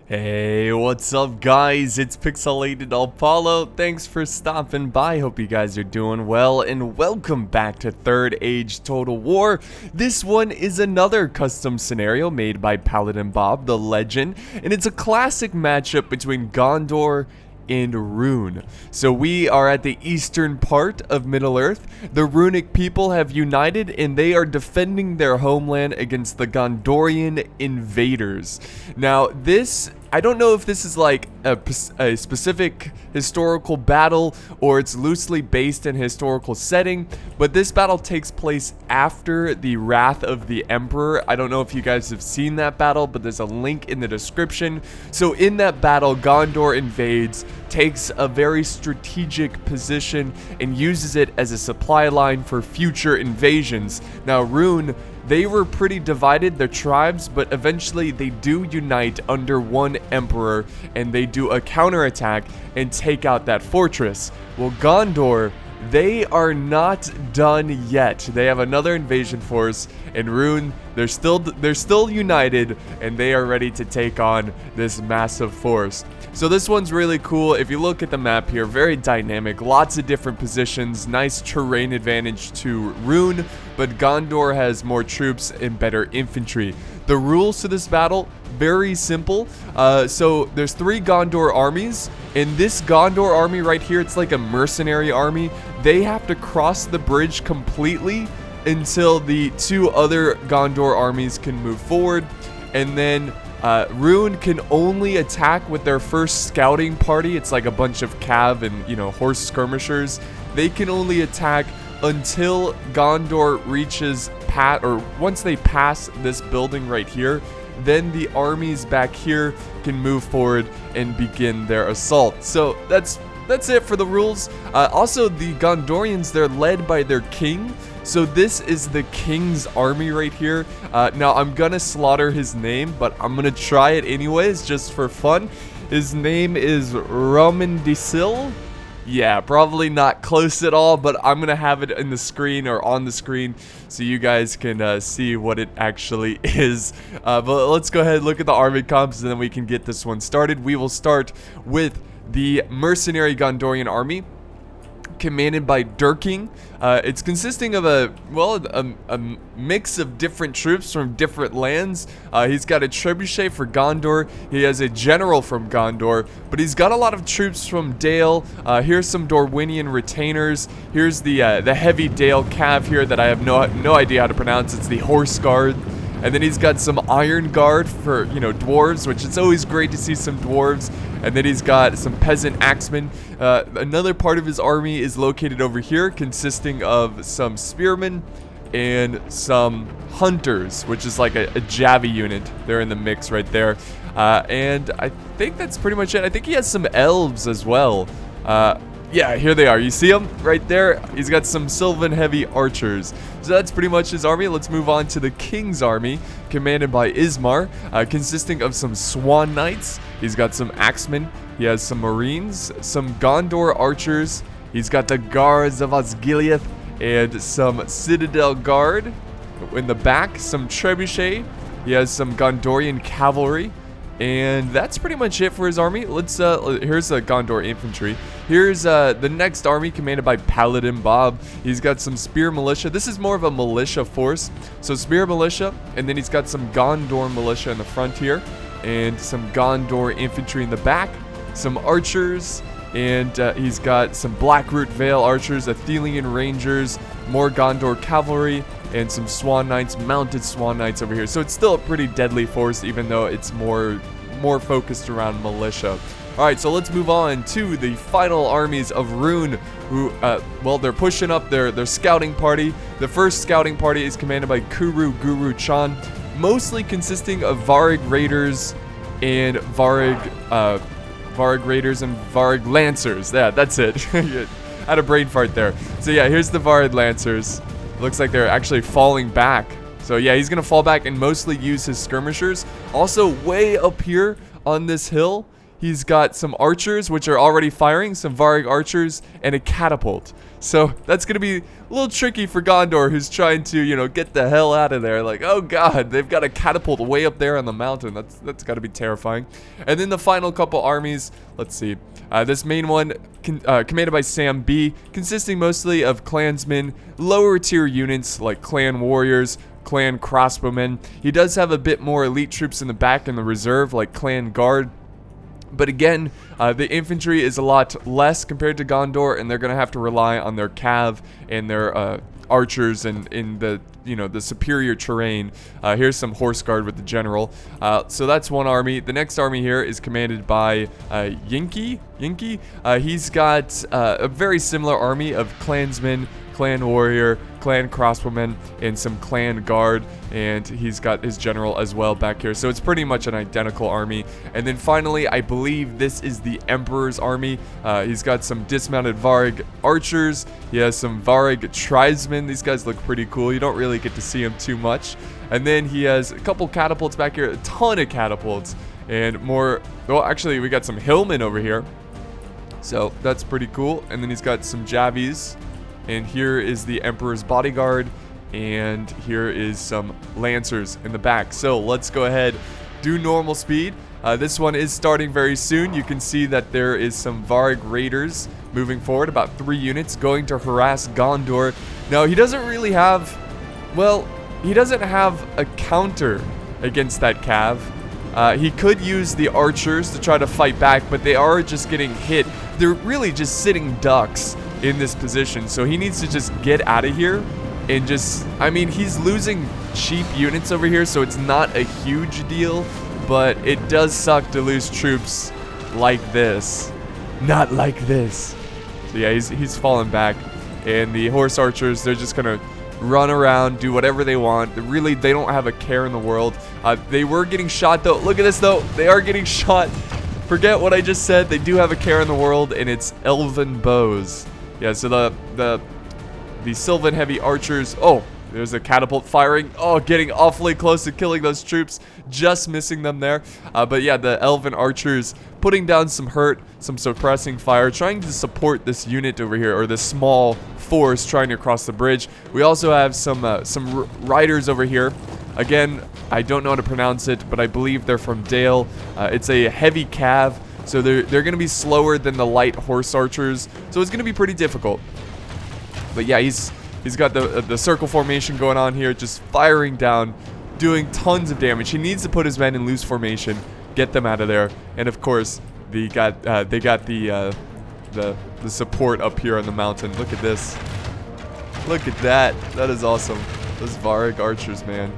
Hey, what's up guys? It's Pixelated-Apollo. Thanks for stopping by. Hope you guys are doing well and welcome back to Third Age Total War. This one is another custom scenario made by Paladin Bob, the legend, and it's a classic matchup between Gondor and Rhun. So we are at the eastern part of Middle-earth. The Runic people have united and they are defending their homeland against the Gondorian invaders. Now this, I don't know if this is like a specific historical battle or it's loosely based in a historical setting, but this battle takes place after the Wrath of the Emperor. I don't know if you guys have seen that battle, but there's a link in the description. So in that battle, Gondor invades, takes a very strategic position, and uses it as a supply line for future invasions. Now Rhun, they were pretty divided, their tribes, but eventually they do unite under one emperor and they do a counterattack and take out that fortress. Well, Gondor, they are not done yet. They have another invasion force, and Rhun, they're still united and they are ready to take on this massive force. So this one's really cool. If you look at the map here, very dynamic, lots of different positions, nice terrain advantage to Rhun, but Gondor has more troops and better infantry. The rules to this battle, very simple. So there's 3 Gondor armies, and this Gondor army right here, it's like a mercenary army. They have to cross the bridge completely until the 2 other Gondor armies can move forward, and then Rhun can only attack with their first scouting party. It's like a bunch of cav and, horse skirmishers. They can only attack until Gondor reaches once they pass this building right here, then the armies back here can move forward and begin their assault. So that's it for the rules. Also, the Gondorians, they're led by their king. So this is the king's army right here. Now I'm gonna slaughter his name, but I'm gonna try it anyways just for fun. His name is Romendacil. Yeah, probably not close at all, but I'm gonna have it in the screen or on the screen so you guys can see what it actually is. But let's go ahead and look at the army comps and then we can get this one started. We will start with the mercenary Gondorian army, commanded by Durking. It's consisting of a mix of different troops from different lands. He's got a trebuchet for Gondor. He has a general from Gondor, but he's got a lot of troops from Dale. Here's some Dorwinian retainers. Here's the heavy Dale cav here that I have no idea how to pronounce. It's the Horse Guard. And then he's got some Iron Guard for, dwarves, which it's always great to see some dwarves. And then he's got some peasant axemen. Another part of his army is located over here, consisting of some spearmen and some hunters, which is like a Javi unit. They're in the mix right there. And I think that's pretty much it. I think he has some elves as well. Yeah, here they are. You see them right there? He's got some Sylvan heavy archers. So that's pretty much his army. Let's move on to the king's army, commanded by Ismar, consisting of some swan knights. He's got some axemen. He has some marines, some Gondor archers. He's got the guards of Osgiliath and some citadel guard. In the back, some trebuchet. He has some Gondorian cavalry. And that's pretty much it for his army. Here's the Gondor infantry. Here's the next army, commanded by Paladin Bob. He's got some spear militia. This is more of a militia force. So spear militia, and then he's got some Gondor militia in the front here, and some Gondor infantry in the back, some archers, and he's got some Blackroot Vale archers, Athelian rangers, more Gondor cavalry, and some Swan Knights, mounted Swan Knights over here. So it's still a pretty deadly force, even though it's more focused around militia. Alright, so let's move on to the final armies of Rhun, who, they're pushing up their scouting party. The first scouting party is commanded by Kuru Guru Chan, mostly consisting of Varg Raiders and Varg Lancers. Yeah, that's it. I had a brain fart there. So yeah, here's the Varg Lancers. Looks like they're actually falling back. So yeah, he's gonna fall back and mostly use his skirmishers. Also, way up here on this hill, he's got some archers, which are already firing, some Varg archers, and a catapult. So that's going to be a little tricky for Gondor, who's trying to, you know, get the hell out of there. Like, oh god, they've got a catapult way up there on the mountain. That's got to be terrifying. And then the final couple armies, let's see. This main one, commanded by Sam B, consisting mostly of clansmen, lower tier units like clan warriors, clan crossbowmen. He does have a bit more elite troops in the back in the reserve, like clan guard. But again, the infantry is a lot less compared to Gondor, and they're going to have to rely on their cav and their archers and in the, you know, the superior terrain. Here's some horse guard with the general. So that's one army. The next army here is commanded by Yinki. He's got a very similar army of clansmen, clan warrior, clan crossbowmen, and some clan guard, and he's got his general as well back here. So it's pretty much an identical army. And then finally, I believe this is the Emperor's army. He's got some dismounted Varg archers. He has some Varg tribesmen. These guys look pretty cool. You don't really get to see them too much. And then he has a couple catapults back here, a ton of catapults, and more. Well, actually, we got some hillmen over here. So that's pretty cool. And then he's got some Javies. And here is the Emperor's bodyguard, and here is some lancers in the back. So let's go ahead, do normal speed. This one is starting very soon. You can see that there is some Varg raiders moving forward, about 3 units going to harass Gondor. Now, he doesn't really have, well, he doesn't have a counter against that cav. He could use the archers to try to fight back, but they are just getting hit. They're really just sitting ducks in this position, so he needs to just get out of here and just, I mean, he's losing cheap units over here, so it's not a huge deal, but it does suck to lose troops like this. Not like this. So yeah, he's falling back, and the horse archers, they're just gonna run around, do whatever they want. They don't have a care in the world. They were getting shot though. Look at this though, they are getting shot. Forget what I just said. They do have a care in the world, and it's elven bows. Yeah, so the Sylvan heavy archers. Oh, there's a catapult firing. Oh, getting awfully close to killing those troops. Just missing them there. But yeah, the elven archers putting down some hurt, some suppressing fire, trying to support this unit over here, or this small force trying to cross the bridge. We also have some riders over here. Again, I don't know how to pronounce it, but I believe they're from Dale. It's a heavy cav. So they're going to be slower than the light horse archers. So it's going to be pretty difficult. But yeah, he's got the circle formation going on here, just firing down, doing tons of damage. He needs to put his men in loose formation, get them out of there. And of course, they got the support up here on the mountain. Look at this. Look at that. That is awesome. Those Varg archers, man,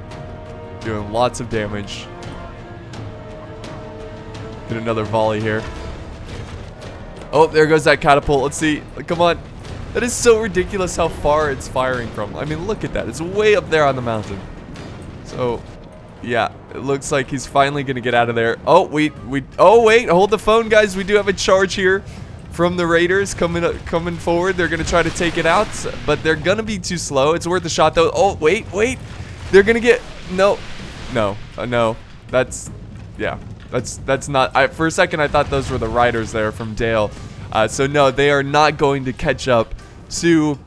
doing lots of damage. Get another volley here. Oh, there goes that catapult. Let's see. Come on. That is so ridiculous how far it's firing from. I mean, look at that. It's way up there on the mountain. So, yeah. It looks like he's finally going to get out of there. Oh, wait. Hold the phone, guys. We do have a charge here from the raiders coming forward. They're going to try to take it out, but they're going to be too slow. It's worth a shot, though. Oh, wait. They're going to get... No. That's... Yeah. That's not... For a second, I thought those were the riders there from Dale. So no, they are not going to catch up to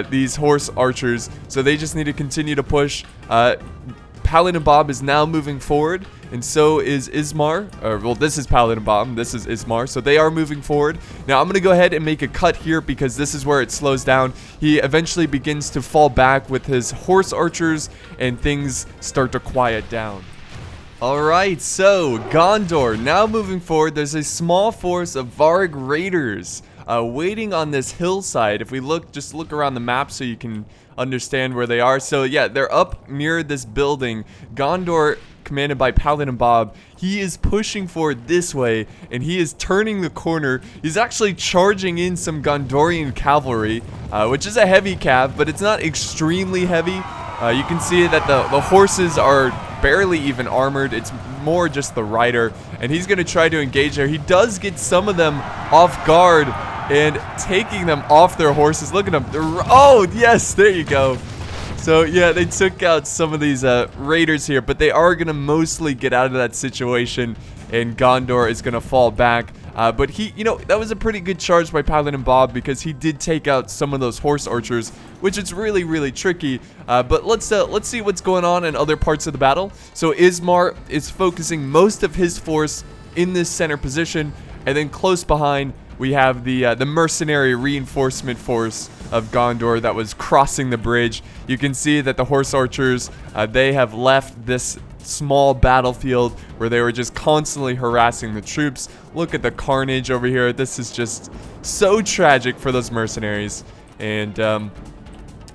these horse archers. So they just need to continue to push. Paladin Bob is now moving forward, and so is Ismar. Well, this is Paladin Bob, this is Ismar. So they are moving forward. Now I'm going to go ahead and make a cut here because this is where it slows down. He eventually begins to fall back with his horse archers, and things start to quiet down. Alright, so Gondor now moving forward. There's a small force of Varg raiders waiting on this hillside. If we just look around the map so you can understand where they are. So yeah, they're up near this building. Gondor, commanded by Paladin Bob, he is pushing forward this way, and he is turning the corner. He's actually charging in some Gondorian cavalry, which is a heavy cav, but it's not extremely heavy. You can see that the horses are barely even armored. It's more just the rider, and he's going to try to engage there. He does get some of them off guard and taking them off their horses. Look at them. Oh, yes, there you go. So, yeah, they took out some of these raiders here, but they are going to mostly get out of that situation and Gondor is going to fall back. But he, that was a pretty good charge by Paladin Bob because he did take out some of those horse archers, which is really, really tricky. But let's see what's going on in other parts of the battle. So Ismar is focusing most of his force in this center position, and then close behind we have the mercenary reinforcement force of Gondor that was crossing the bridge. You can see that the horse archers, they have left this small battlefield where they were just constantly harassing the troops. Look at the carnage over here. This is just so tragic for those mercenaries. And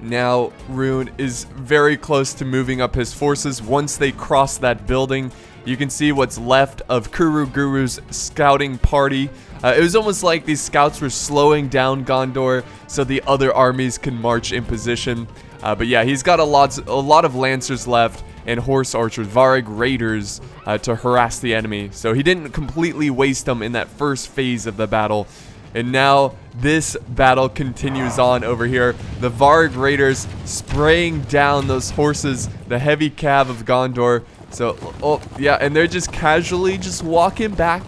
now Rhun is very close to moving up his forces. Once they cross that building, you can see what's left of Kuru Guru's scouting party. It was almost like these scouts were slowing down Gondor so the other armies can march in position. But yeah, he's got a lot of lancers left and horse archers, Varg raiders, to harass the enemy. So he didn't completely waste them in that first phase of the battle. And now this battle continues on over here. The Varg raiders spraying down those horses, the heavy cav of Gondor. So, oh yeah, and they're just casually just walking back,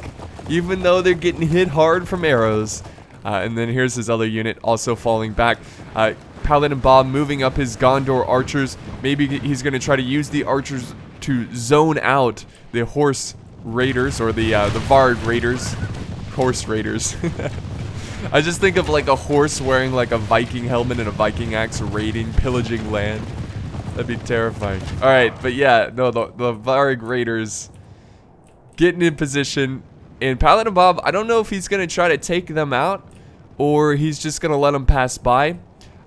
even though they're getting hit hard from arrows. And then here's his other unit also falling back. Paladin Bob moving up his Gondor archers. Maybe he's going to try to use the archers to zone out the horse raiders, or the Varg raiders. Horse raiders. I just think of like a horse wearing like a Viking helmet and a Viking axe, raiding, pillaging land. That'd be terrifying. Alright, but yeah, no, the Varg raiders getting in position. And Paladin Bob, I don't know if he's going to try to take them out or he's just going to let them pass by.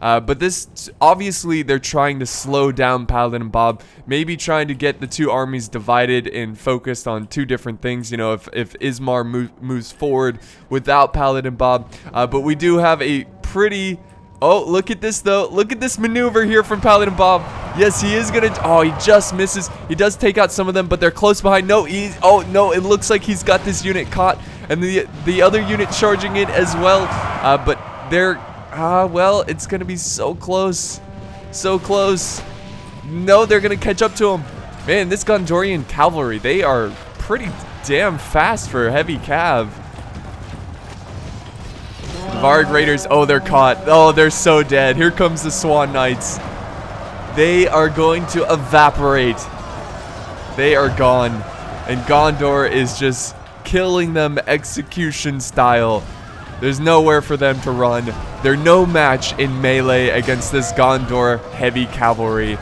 But this, obviously, they're trying to slow down Paladin Bob. Maybe trying to get the two armies divided and focused on two different things. You know, if Ismar moves forward without Paladin Bob. But we do have a pretty... Oh, look at this, though. Look at this maneuver here from Paladin Bob. Yes, he is going to... Oh, he just misses. He does take out some of them, but they're close behind. No, oh, no, it looks like he's got this unit caught. And the other unit charging it as well. But they're... well, it's going to be so close. So close. No, they're going to catch up to him. Man, this Gondorian cavalry, they are pretty damn fast for heavy cav. The Varg raiders, oh, they're caught. Oh, they're so dead. Here comes the Swan Knights. They are going to evaporate. They are gone. And Gondor is just killing them execution style. There's nowhere for them to run. They're no match in melee against this Gondor heavy cavalry.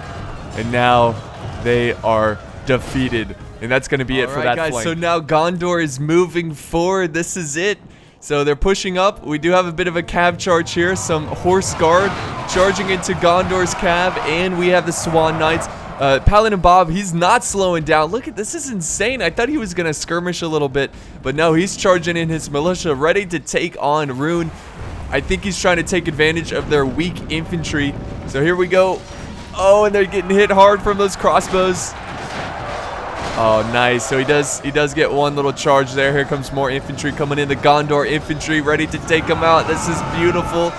And now they are defeated. And that's going to be it for that flank. So now Gondor is moving forward. This is it. So they're pushing up. We do have a bit of a cav charge here. Some horse guard charging into Gondor's cav. And we have the Swan Knights. Paladin Bob, he's not slowing down. Look at this, is insane. I thought he was going to skirmish a little bit, but no, he's charging in his militia, ready to take on Rhun. I think he's trying to take advantage of their weak infantry. So here we go. Oh, and they're getting hit hard from those crossbows. Oh, nice. So he does get one little charge there. Here comes more infantry coming in. The Gondor infantry ready to take him out. This is beautiful.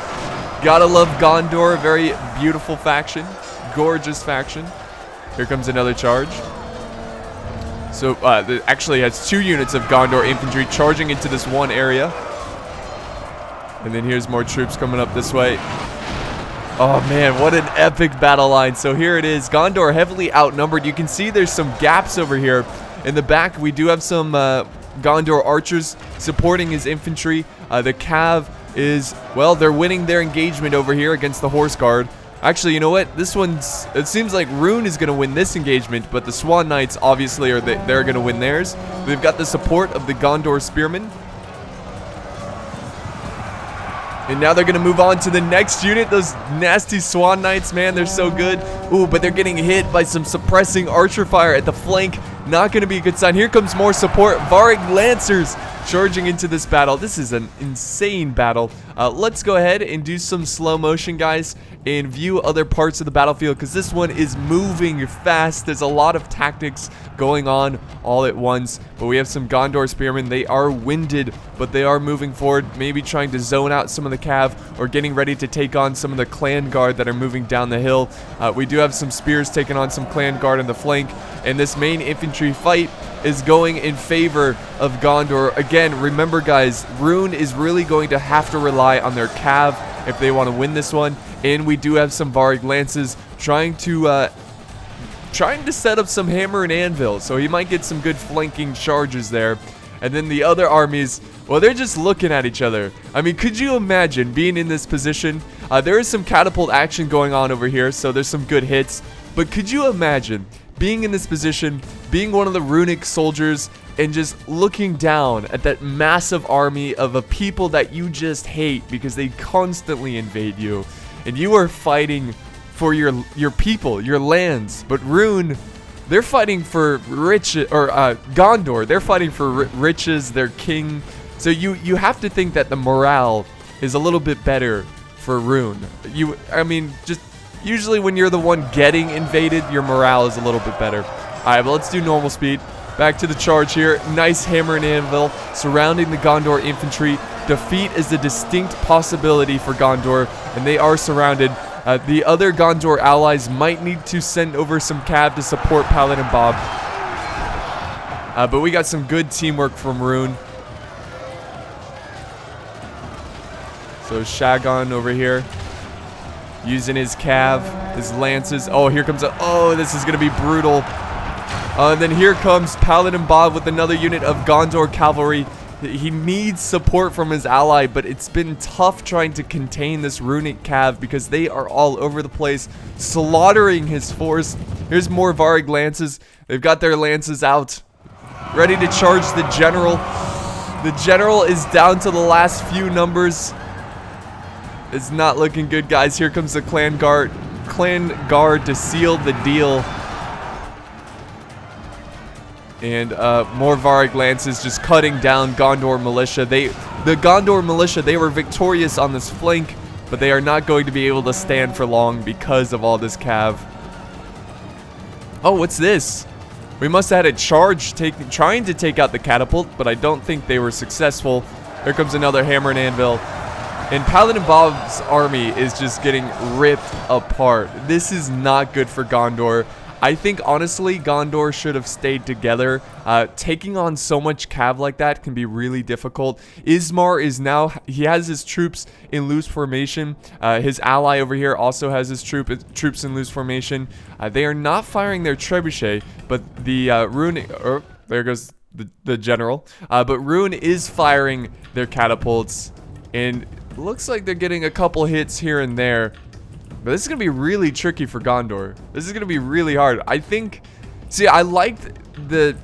Gotta love Gondor. Very beautiful faction. Gorgeous faction. Here comes another charge. So, actually has two units of Gondor infantry charging into this one area. And then here's more troops coming up this way. Oh, man, what an epic battle line. So here it is. Gondor heavily outnumbered. You can see there's some gaps over here. In the back, we do have some Gondor archers supporting his infantry. The cav is, well, they're winning their engagement over here against the horse guard. Actually, you know what? This one's... It seems like Rhun is going to win this engagement, but the Swan Knights, obviously, they're going to win theirs. They've got the support of the Gondor Spearmen. And now they're going to move on to the next unit. Those nasty Swan Knights, man, they're so good. Ooh, but they're getting hit by some suppressing archer fire at the flank. Not going to be a good sign. Here comes more support. Varg Lancers charging into this battle. This is an insane battle. Let's go ahead and do some slow motion, guys, and view other parts of the battlefield, because this one is moving fast. There's a lot of tactics going on all at once. But we have some Gondor Spearmen. They are winded, but they are moving forward, maybe trying to zone out some of the cav or getting ready to take on some of the clan guard that are moving down the hill. We do have some spears taking on some clan guard in the flank, and this main infantry fight is going in favor of Gondor. Again, remember guys, Rhun is really going to have to rely on their cav if they want to win this one. And we do have some Rhunic Lances trying to set up some hammer and anvil. So he might get some good flanking charges there. And then the other armies, well, they're just looking at each other. I mean, could you imagine being in this position? There is some catapult action going on over here, so there's some good hits. But could you imagine being in this position, being one of the Runic soldiers, and just looking down at that massive army of a people that you just hate because they constantly invade you, and you are fighting for your people, your lands. But Rhun, they're fighting for Gondor, they're fighting for riches, their king. So you have to think that the morale is a little bit better for Rhun. I mean, just usually when you're the one getting invaded, your morale is a little bit better. Alright, but let's do normal speed. Back to the charge here. Nice hammer and anvil surrounding the Gondor infantry. Defeat is a distinct possibility for Gondor, and they are surrounded. The other Gondor allies might need to send over some cav to support Paladin Bob. But we got some good teamwork from Rhun. So Shagon over here, using his cav, his lances. Oh, here comes oh, this is going to be brutal. And then here comes Paladin Bob with another unit of Gondor cavalry. He needs support from his ally, but it's been tough trying to contain this Runic cav because they are all over the place, slaughtering his force. Here's more Rhunic Lances. They've got their lances out, ready to charge the general. The general is down to the last few numbers. It's not looking good, guys. Here comes the clan guard to seal the deal. And more Rhunic Lances just cutting down Gondor militia. The Gondor militia, they were victorious on this flank, but they are not going to be able to stand for long because of all this cav. Oh, what's this? We must have had a charge trying to take out the catapult, but I don't think they were successful. Here comes another hammer and anvil. And Paladin Bob's army is just getting ripped apart. This is not good for Gondor. I think, honestly, Gondor should have stayed together. Taking on so much cav like that can be really difficult. Ismar is now, he has his troops in loose formation. His ally over here also has his troops in loose formation. They are not firing their trebuchet, but the Rhunic, there goes the general. But Rhun is firing their catapults, and looks like they're getting a couple hits here and there. But this is going to be really tricky for Gondor. This is going to be really hard. I think... See, I liked the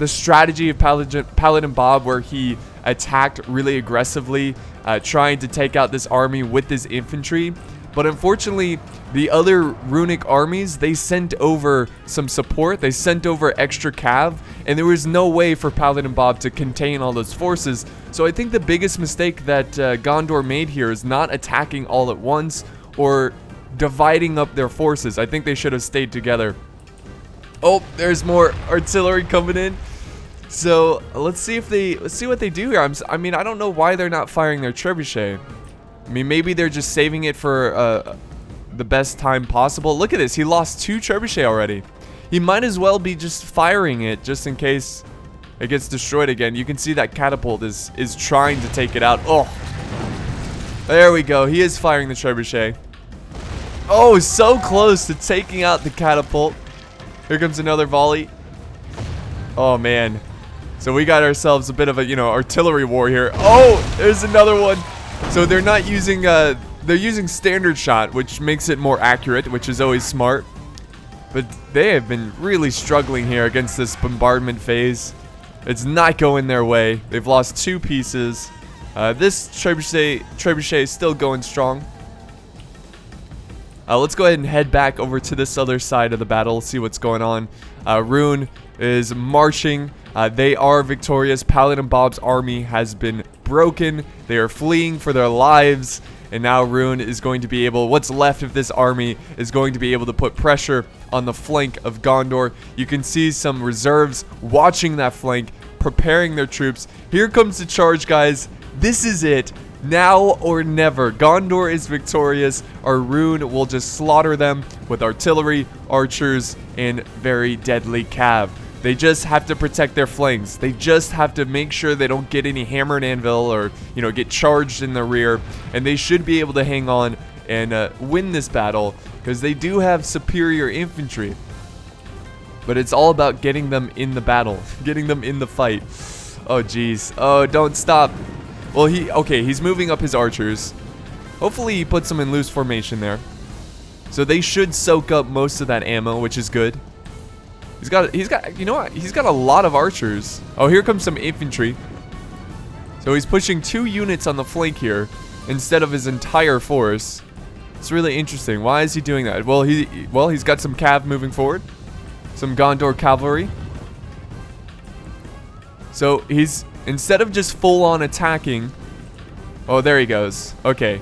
strategy of Paladin Bob where he attacked really aggressively, trying to take out this army with his infantry. But unfortunately, the other Runic armies, they sent over some support. They sent over extra cav, and there was no way for Paladin Bob to contain all those forces. So I think the biggest mistake that Gondor made here is not attacking all at once or dividing up their forces. I think they should have stayed together. Oh, there's more artillery coming in. So let's see what they do here. I mean, I don't know why they're not firing their trebuchet. I mean, maybe they're just saving it for the best time possible. Look at this. He lost 2 trebuchet already. He might as well be just firing it just in case it gets destroyed again. You can see that catapult is trying to take it out. Oh, there we go. He is firing the trebuchet. Oh, so close to taking out the catapult. Here comes another volley. Oh, man. So we got ourselves a bit of a, artillery war here. Oh, there's another one. So they're not using, they're using standard shot, which makes it more accurate, which is always smart. But they have been really struggling here against this bombardment phase. It's not going their way. They've lost 2 pieces. This trebuchet is still going strong. Let's go ahead and head back over to this other side of the battle, see what's going on. Rhun is marching. They are victorious. Paladin Bob's army has been broken. They are fleeing for their lives. And now Rhun is going to be able, what's left of this army, is going to be able to put pressure on the flank of Gondor. You can see some reserves watching that flank, preparing their troops. Here comes the charge, guys. This is it. Now or never. Gondor is victorious. Our Rhun will just slaughter them with artillery, archers, and very deadly cav. They just have to protect their flanks. They just have to make sure they don't get any hammer and anvil or, you know, get charged in the rear. And they should be able to hang on and win this battle because they do have superior infantry. But it's all about getting them in the battle, getting them in the fight. Oh, jeez. Oh, don't stop. Well, he's moving up his archers. Hopefully he puts them in loose formation there. So they should soak up most of that ammo, which is good. He's got, you know what? He's got a lot of archers. Oh, here comes some infantry. So he's pushing 2 units on the flank here instead of his entire force. It's really interesting. Why is he doing that? Well, he's got some cav moving forward. Some Gondor cavalry. So he's, instead of just full on attacking. Oh, there he goes. Okay.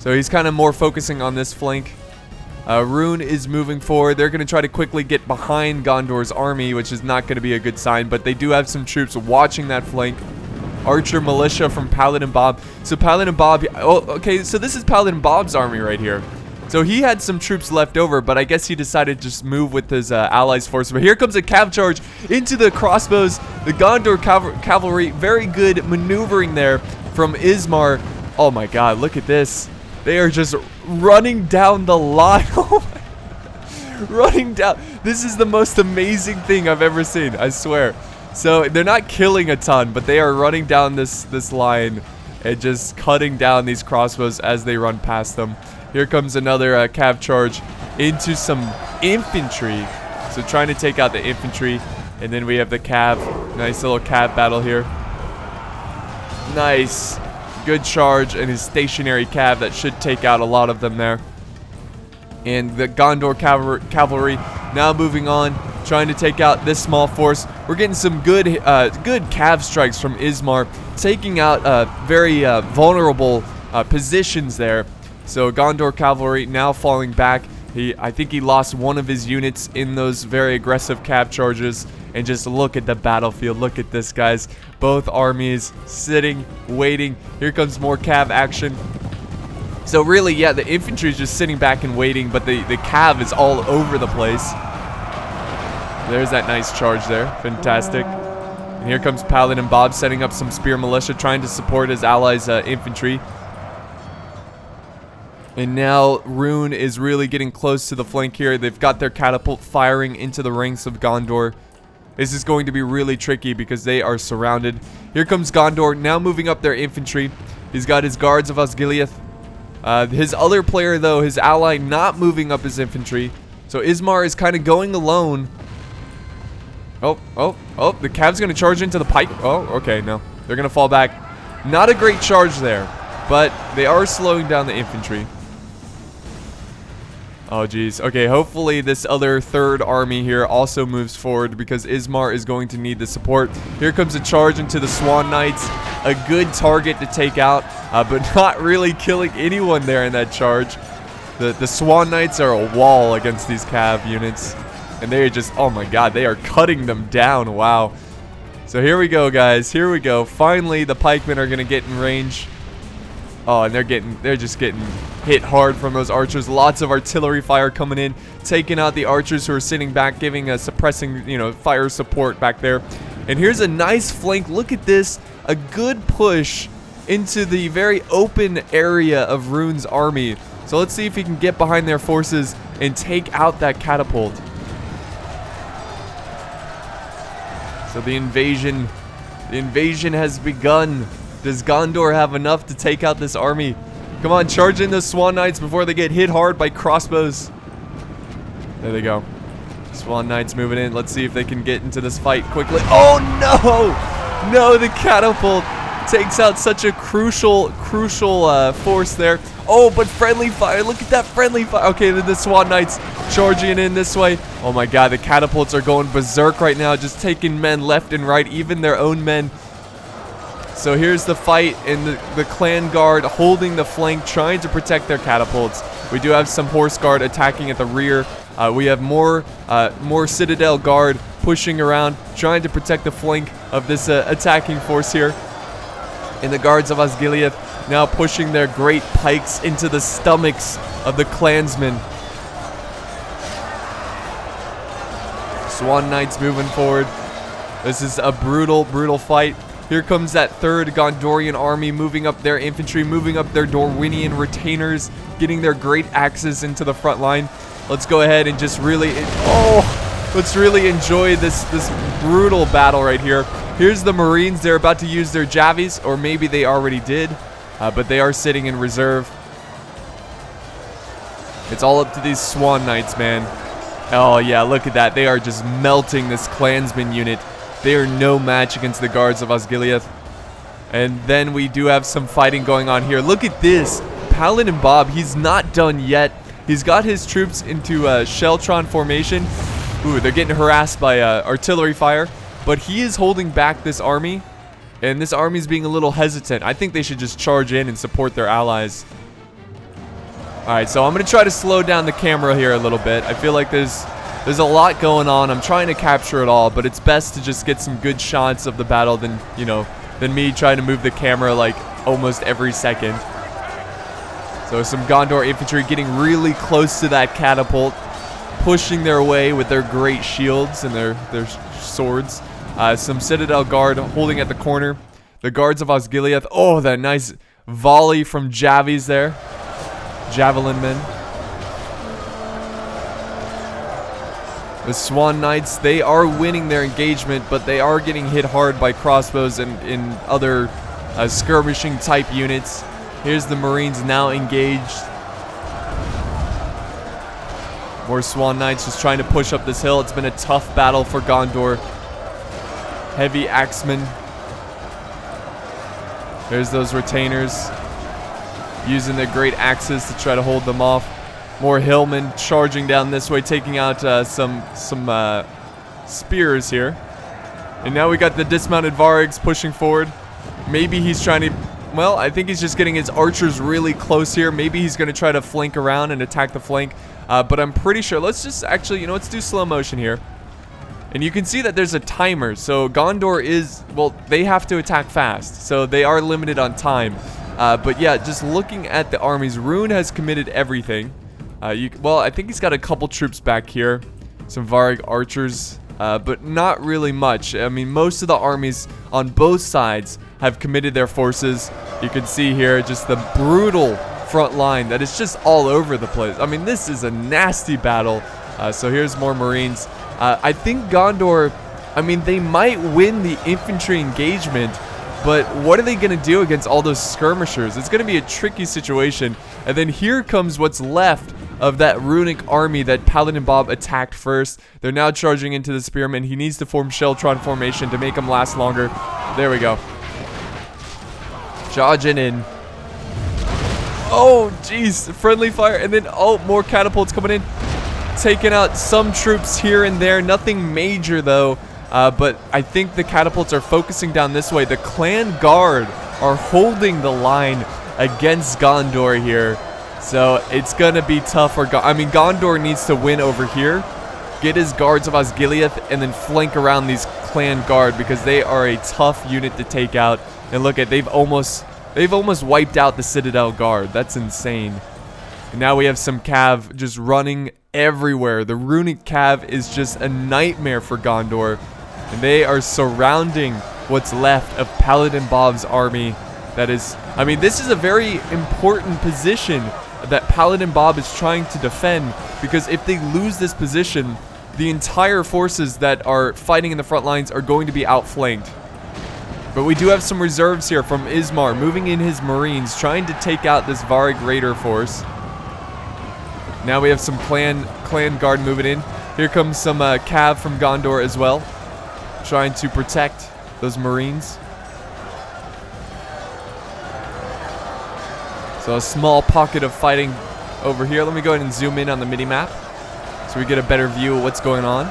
So he's kind of more focusing on this flank. Rhun is moving forward. They're going to try to quickly get behind Gondor's army, which is not going to be a good sign. But they do have some troops watching that flank. Archer militia from Paladin Bob. So Paladin Bob... Oh, okay, so this is Paladin Bob's army right here. So he had some troops left over, but I guess he decided to just move with his allies' force. But here comes a cav charge into the crossbows. The Gondor cavalry, very good maneuvering there from Ismar. Oh my god, look at this. They are just running down the line. Running down. This is the most amazing thing I've ever seen, I swear. So they're not killing a ton, but they are running down this line and just cutting down these crossbows as they run past them. Here comes another cav charge into some infantry. So trying to take out the infantry. And then we have the cav. Nice little cav battle here. Nice. Good charge and his stationary cav that should take out a lot of them there. And the Gondor cavalry now moving on, trying to take out this small force. We're getting some good cav strikes from Ismar, taking out very vulnerable positions there. So Gondor cavalry now falling back. I think he lost one of his units in those very aggressive cav charges. And just look at the battlefield. Look at this, guys. Both armies sitting, waiting. Here comes more cav action. So really, yeah, the infantry is just sitting back and waiting, but the cav is all over the place. There's that nice charge there. Fantastic. And here comes Paladin Bob setting up some spear militia, trying to support his allies' infantry. And now Rhun is really getting close to the flank here. They've got their catapult firing into the ranks of Gondor. This is going to be really tricky because they are surrounded. Here comes Gondor, now moving up their infantry. He's got his guards of Osgiliath. His other player, though, his ally, not moving up his infantry. So Ismar is kind of going alone. Oh, the cav's going to charge into the pike. Oh, okay, no. They're going to fall back. Not a great charge there, but they are slowing down the infantry. Oh, geez. Okay, hopefully this other third army here also moves forward because Ismar is going to need the support. Here comes a charge into the Swan Knights. A good target to take out, but not really killing anyone there in that charge. The Swan Knights are a wall against these cav units. And they are just, oh my god, they are cutting them down. Wow. So here we go, guys. Here we go. Finally, the pikemen are going to get in range. Oh, and they're just getting hit hard from those archers. Lots of artillery fire coming in, taking out the archers who are sitting back, giving a suppressing, you know, fire support back there. And here's a nice flank. Look at this. A good push into the very open area of Rhun's army. So let's see if he can get behind their forces and take out that catapult. So the invasion has begun. Does Gondor have enough to take out this army? Come on, charge in those Swan Knights before they get hit hard by crossbows. There they go. Swan Knights moving in. Let's see if they can get into this fight quickly. Oh, no! No, the catapult takes out such a crucial force there. Oh, but friendly fire. Look at that friendly fire. Okay, then the Swan Knights charging in this way. Oh, my God. The catapults are going berserk right now, just taking men left and right, even their own men. So here's the fight, and the clan guard holding the flank, trying to protect their catapults. We do have some horse guard attacking at the rear. We have more citadel guard pushing around, trying to protect the flank of this attacking force here. And the guards of Osgiliath now pushing their great pikes into the stomachs of the clansmen. Swan Knights moving forward. This is a brutal, brutal fight. Here comes that third Gondorian army moving up their infantry, moving up their Dorwinian retainers, getting their great axes into the front line. Let's go ahead and just really, let's really enjoy this brutal battle right here. Here's the Marines. They're about to use their Javies, or maybe they already did, but they are sitting in reserve. It's all up to these Swan Knights, man. Oh yeah, look at that. They are just melting this Klansman unit. They are no match against the guards of Osgiliath. And then we do have some fighting going on here. Look at this. Paladin Bob, he's not done yet. He's got his troops into Sheltron formation. Ooh, they're getting harassed by artillery fire. But he is holding back this army. And this army is being a little hesitant. I think they should just charge in and support their allies. Alright, so I'm going to try to slow down the camera here a little bit. I feel like there's a lot going on. I'm trying to capture it all, but it's best to just get some good shots of the battle than, you know, than me trying to move the camera like almost every second. So some Gondor infantry getting really close to that catapult, pushing their way with their great shields and their swords. Some Citadel Guard holding at the corner. The guards of Osgiliath. Oh, that nice volley from Javies there. Javelin men. The Swan Knights, they are winning their engagement, but they are getting hit hard by crossbows and other skirmishing type units. Here's the Marines now engaged. More Swan Knights just trying to push up this hill. It's been a tough battle for Gondor. Heavy axemen. There's those retainers using their great axes to try to hold them off. More hillmen charging down this way, taking out some spears here. And now we got the dismounted Varigs pushing forward. Maybe he's trying to... Well, I think he's just getting his archers really close here. Maybe he's going to try to flank around and attack the flank. But I'm pretty sure... Let's just actually... You know, let's do slow motion here. And you can see that there's a timer. So Gondor is... Well, they have to attack fast. So they are limited on time. But yeah, just looking at the armies, Rhun has committed everything. Well, I think he's got a couple troops back here. Some Varig archers, but not really much. I mean, most of the armies on both sides have committed their forces. You can see here just the brutal front line that is just all over the place. I mean, this is a nasty battle. So here's more Marines. I think Gondor, I mean, they might win the infantry engagement, but what are they going to do against all those skirmishers? It's going to be a tricky situation. And then here comes what's left of that runic army that Paladin Bob attacked first. They're now charging into the spearmen. He needs to form Sheltron formation to make them last longer. There we go. Charging in. Oh, jeez. Friendly fire. And then, oh, more catapults coming in. Taking out some troops here and there. Nothing major, though. But I think the catapults are focusing down this way. The clan guard are holding the line against Gondor here. So it's going to be tough for Gondor needs to win over here. Get his guards of Osgiliath and then flank around these clan guard because they are a tough unit to take out. And look at, they've almost wiped out the Citadel Guard. That's insane. And now we have some Cav just running everywhere. The Runic Cav is just a nightmare for Gondor. And they are surrounding what's left of Paladin Bob's army. That is, I mean, this is a very important position that Paladin Bob is trying to defend, because if they lose this position, the entire forces that are fighting in the front lines are going to be outflanked. But we do have some reserves here from Ismar, moving in his Marines, trying to take out this Varig Raider force. Now we have some clan guard moving in. Here comes some Cav from Gondor as well, trying to protect those Marines. So a small pocket of fighting over here. Let me go ahead and zoom in on the mini-map so we get a better view of what's going on.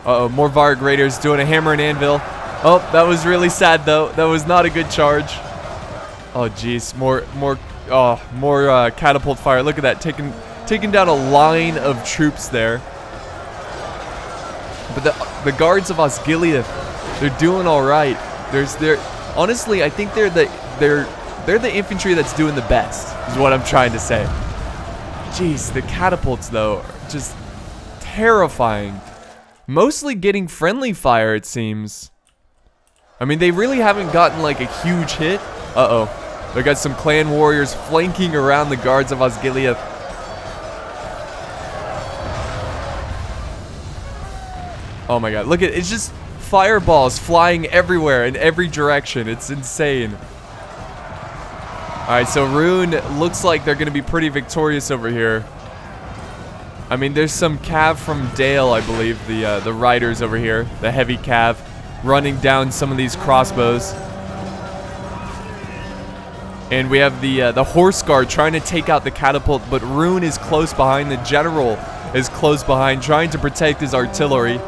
Uh-oh, more Varig Raiders doing a hammer and anvil. Oh, that was really sad, though. That was not a good charge. Oh, jeez. More catapult fire. Look at that. Taking down a line of troops there. But the guards of Osgiliath, they're doing all right. Honestly, I think they're the infantry that's doing the best, is what I'm trying to say. Jeez, the catapults, though, are just terrifying. Mostly getting friendly fire, it seems. I mean, they really haven't gotten like a huge hit. Uh-oh. They got some clan warriors flanking around the guards of Osgiliath. Oh my god, look at it. It's just fireballs flying everywhere in every direction. It's insane. Alright, so Rhun looks like they're going to be pretty victorious over here. I mean, there's some cav from Dale, I believe, the riders over here, the heavy cav, running down some of these crossbows. And we have the horse guard trying to take out the catapult, but Rhun is close behind. The general is close behind, trying to protect his artillery.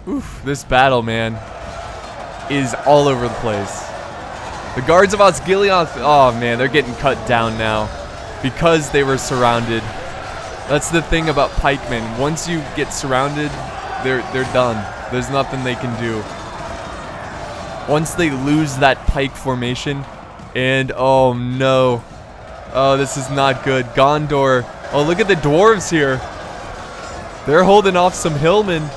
Oof, this battle, man, is all over the place. The guards of Osgiliath, oh man, they're getting cut down now because they were surrounded. That's the thing about pikemen. Once you get surrounded, they're done. There's nothing they can do. Once they lose that pike formation, and oh no. Oh, this is not good. Gondor. Oh, look at the dwarves here. They're holding off some hillmen.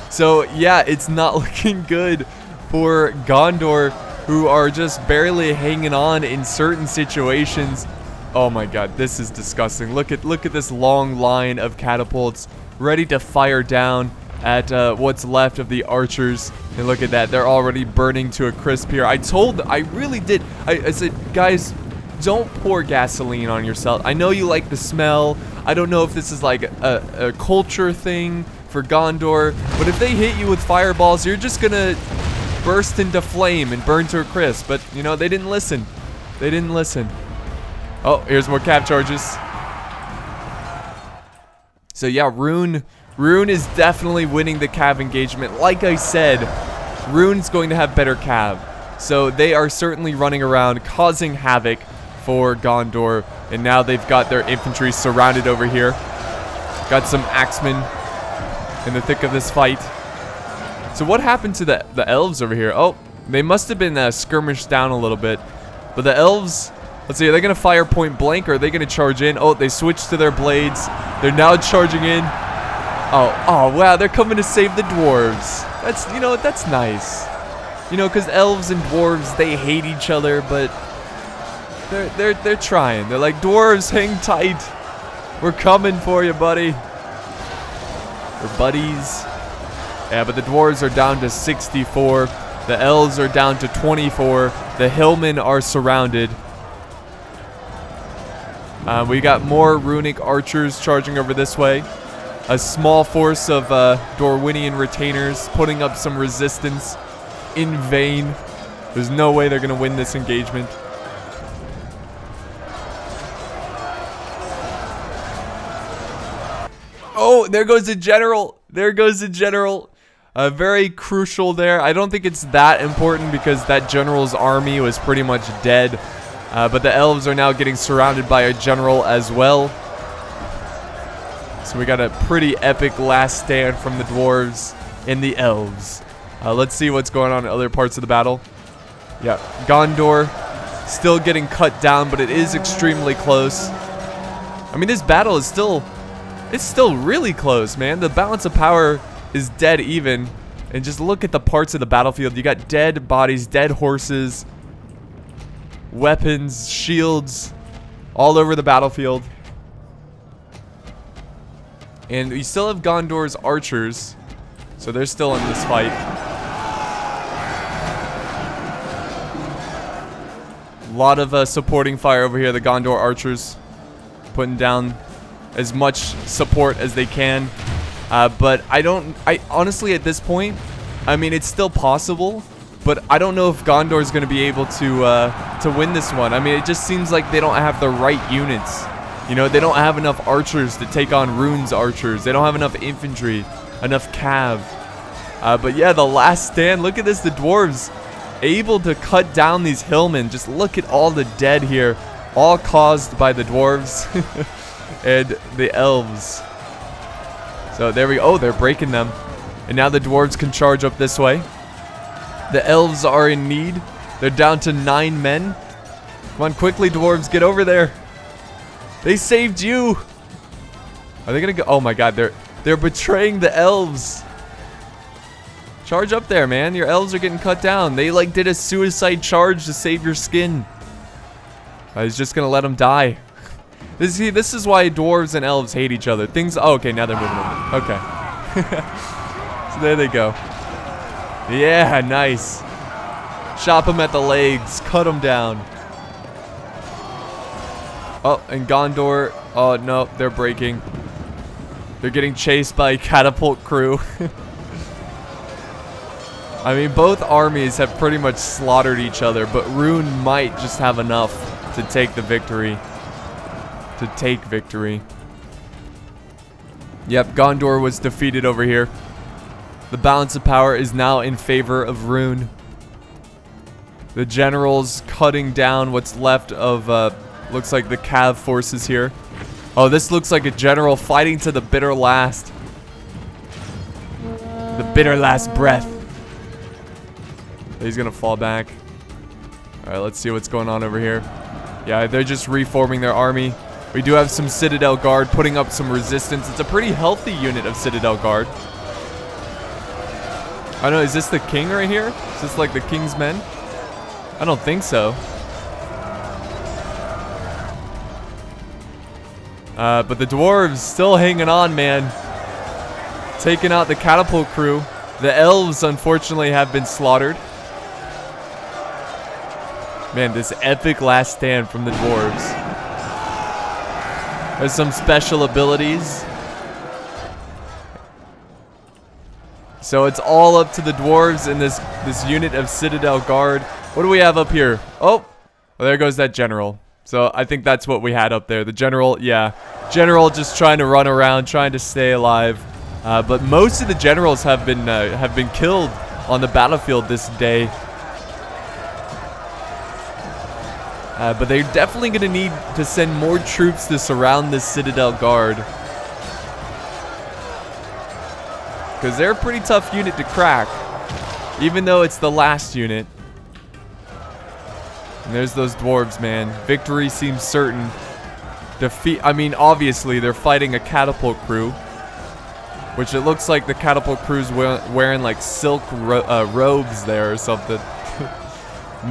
So, yeah, it's not looking good for Gondor, who are just barely hanging on in certain situations. Oh my god, this is disgusting. Look at this long line of catapults ready to fire down at what's left of the archers. And look at that, they're already burning to a crisp here. I really did. I said, guys, don't pour gasoline on yourself. I know you like the smell. I don't know if this is like a culture thing for Gondor, but if they hit you with fireballs, you're just gonna burst into flame and burn to a crisp. But you know, they didn't listen. They didn't listen. Oh, here's more cav charges. So yeah, Rhun is definitely winning the cav engagement. Like I said, Rhun's going to have better cav, so they are certainly running around causing havoc for Gondor. And now they've got their infantry surrounded over here. Got some axemen in the thick of this fight. So what happened to the elves over here? Oh, they must have been skirmished down a little bit. But the elves, let's see, are they going to fire point blank or are they going to charge in? Oh, they switched to their blades. They're now charging in. Oh, wow, they're coming to save the dwarves. That's, you know, that's nice. You know, because elves and dwarves, they hate each other, but they're trying. They're like, dwarves, hang tight. We're coming for you, buddy. We're buddies. Yeah, but the dwarves are down to 64. The elves are down to 24. The hillmen are surrounded. We got more runic archers charging over this way. A small force of Dorwinian retainers putting up some resistance in vain. There's no way they're going to win this engagement. Oh, there goes the general. There goes the general. Very crucial there. I don't think it's that important because that general's army was pretty much dead. But the elves are now getting surrounded by a general as well. So we got a pretty epic last stand from the dwarves and the elves. Let's see what's going on in other parts of the battle. Yeah, Gondor still getting cut down, but it is extremely close. I mean, this battle is still... It's still really close, man. The balance of power is dead even. And just look at the parts of the battlefield. You got dead bodies, dead horses, weapons, shields, all over the battlefield. And we still have Gondor's archers, so they're still in this fight. A lot of supporting fire over here. The Gondor archers putting down as much support as they can. But I honestly at this point, I mean, it's still possible, but I don't know if Gondor is going to be able to win this one. I mean, it just seems like they don't have the right units. You know, they don't have enough archers to take on Rhun's archers. They don't have enough infantry, enough cav. But yeah, the last stand, look at this, the dwarves able to cut down these hillmen. Just look at all the dead here, all caused by the dwarves and the elves. So there we go. Oh, they're breaking them. And now the dwarves can charge up this way. The elves are in need. They're down to 9 men. Come on, quickly, dwarves, get over there. They saved you. Are they gonna go? Oh my god, they're betraying the elves. Charge up there, man. Your elves are getting cut down. They like did a suicide charge to save your skin. He's just gonna let them die. This is why dwarves and elves hate each other. Oh, okay, now they're moving over. Okay. So there they go. Yeah, nice. Chop them at the legs. Cut them down. Oh, and Gondor. Oh, no, they're breaking. They're getting chased by a catapult crew. I mean, both armies have pretty much slaughtered each other, but Rhun might just have enough to take the victory. Yep, Gondor was defeated over here. The balance of power is now in favor of Rhun. The generals cutting down what's left of, looks like the Cav forces here. Oh, this looks like a general fighting to the bitter last. The bitter last breath. He's gonna fall back. Alright, let's see what's going on over here. Yeah, they're just reforming their army. We do have some Citadel Guard putting up some resistance. It's a pretty healthy unit of Citadel Guard. I don't know, is this the king right here? Is this like the king's men? I don't think so. But the dwarves still hanging on, man. Taking out the catapult crew. The elves, unfortunately, have been slaughtered. Man, this epic last stand from the dwarves. There's some special abilities. So it's all up to the dwarves in this unit of Citadel Guard. What do we have up here? Oh, well, there goes that general. So I think that's what we had up there. The general, yeah. General just trying to run around, trying to stay alive. But most of the generals have been killed on the battlefield this day. But they're definitely going to need to send more troops to surround this Citadel Guard. Because they're a pretty tough unit to crack. Even though it's the last unit. And there's those dwarves, man. Victory seems certain. I mean, obviously, they're fighting a catapult crew. Which it looks like the catapult crew's wearing like silk robes there or something.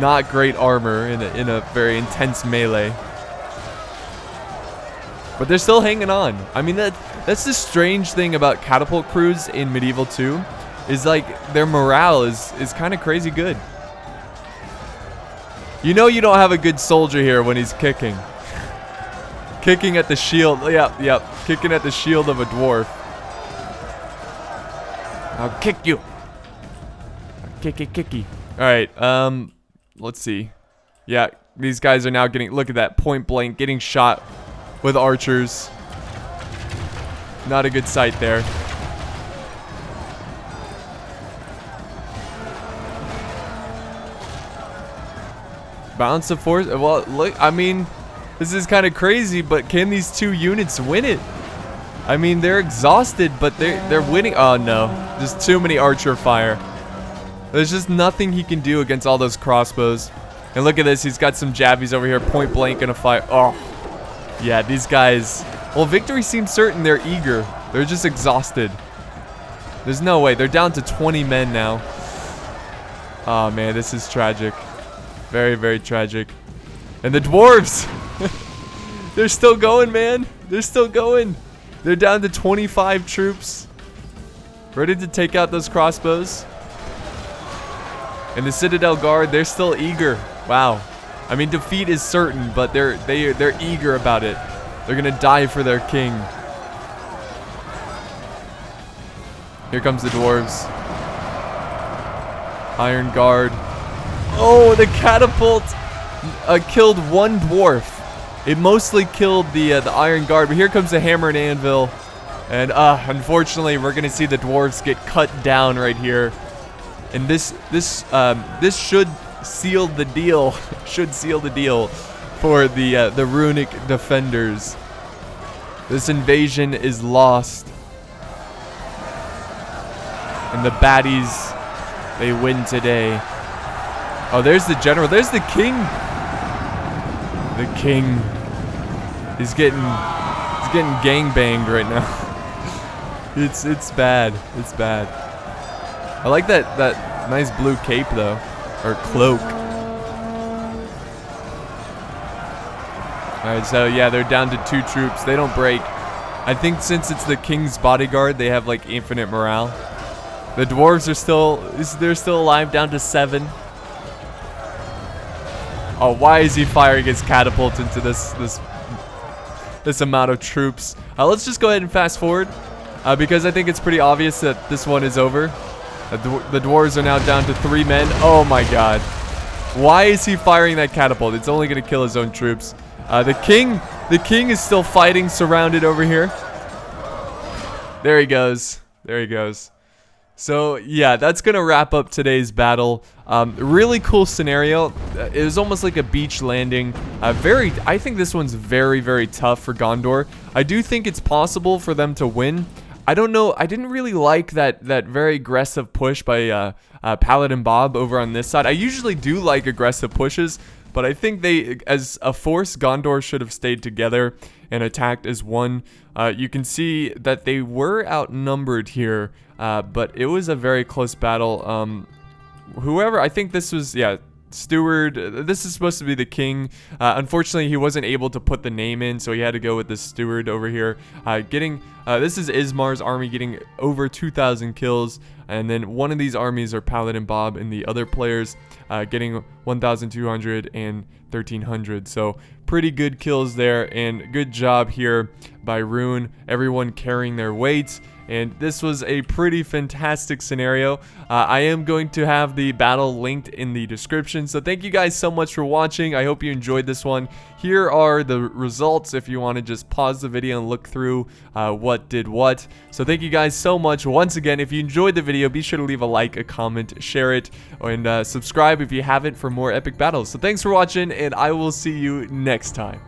Not great armor in a very intense melee. But they're still hanging on. I mean, that's the strange thing about catapult crews in Medieval 2. Is like their morale is kind of crazy good. You know you don't have a good soldier here when he's kicking. Kicking at the shield. Yep. Kicking at the shield of a dwarf. I'll kick you. Kicky. Alright, let's see. Yeah, these guys are now getting, look at that, point blank, getting shot with archers. Not a good sight there. Balance of force, well, look, I mean, this is kind of crazy, but can these two units win it? I mean, they're exhausted, but they're winning. Oh no, just too many archer fire. There's just nothing he can do against all those crossbows. And look at this, he's got some jabbies over here, point blank gonna fire. Oh, yeah, these guys. Well, victory seems certain. They're eager. They're just exhausted. There's no way. They're down to 20 men now. Oh man, this is tragic. Very, very tragic. And the dwarves, they're still going, man. They're still going. They're down to 25 troops. Ready to take out those crossbows. And the Citadel Guard, they're still eager. Wow. I mean, defeat is certain, but they're eager about it. They're gonna die for their king. Here comes the dwarves. Iron Guard. Oh, the catapult killed one dwarf. It mostly killed the Iron Guard, but here comes the hammer and anvil. And unfortunately, we're gonna see the dwarves get cut down right here. And this should seal the deal. Should seal the deal for the Runic defenders. This invasion is lost. And the baddies, they win today. Oh, there's the general. There's the king. The king. He's getting gang banged right now. It's bad. It's bad. I like that nice blue cape though, or cloak. All right, so yeah, they're down to 2 troops. They don't break. I think since it's the king's bodyguard, they have like infinite morale. The dwarves are they're still alive, down to 7. Oh, why is he firing his catapult into this amount of troops? Let's just go ahead and fast forward, because I think it's pretty obvious that this one is over. The dwarves are now down to 3 men. Oh my god. Why is he firing that catapult? It's only going to kill his own troops. The king is still fighting, surrounded over here. There he goes. There he goes. So yeah, that's gonna wrap up today's battle. Really cool scenario. It was almost like a beach landing. I think this one's very, very tough for Gondor. I do think it's possible for them to win. I don't know. I didn't really like that very aggressive push by Paladin Bob over on this side. I usually do like aggressive pushes, but I think as a force, Gondor should have stayed together and attacked as one. You can see that they were outnumbered here, but it was a very close battle. Whoever, I think this was, yeah, Steward. This is supposed to be the king. Unfortunately, he wasn't able to put the name in, so he had to go with the Steward over here. This is Ismar's army getting over 2,000 kills, and then one of these armies are Paladin Bob, and the other players getting 1,200 and 1,300. So pretty good kills there, and good job here by Rhun. Everyone carrying their weight. And this was a pretty fantastic scenario. I am going to have the battle linked in the description. So thank you guys so much for watching. I hope you enjoyed this one. Here are the results if you want to just pause the video and look through what did what. So thank you guys so much. Once again, if you enjoyed the video, be sure to leave a like, a comment, share it, and subscribe if you haven't for more epic battles. So thanks for watching, and I will see you next time.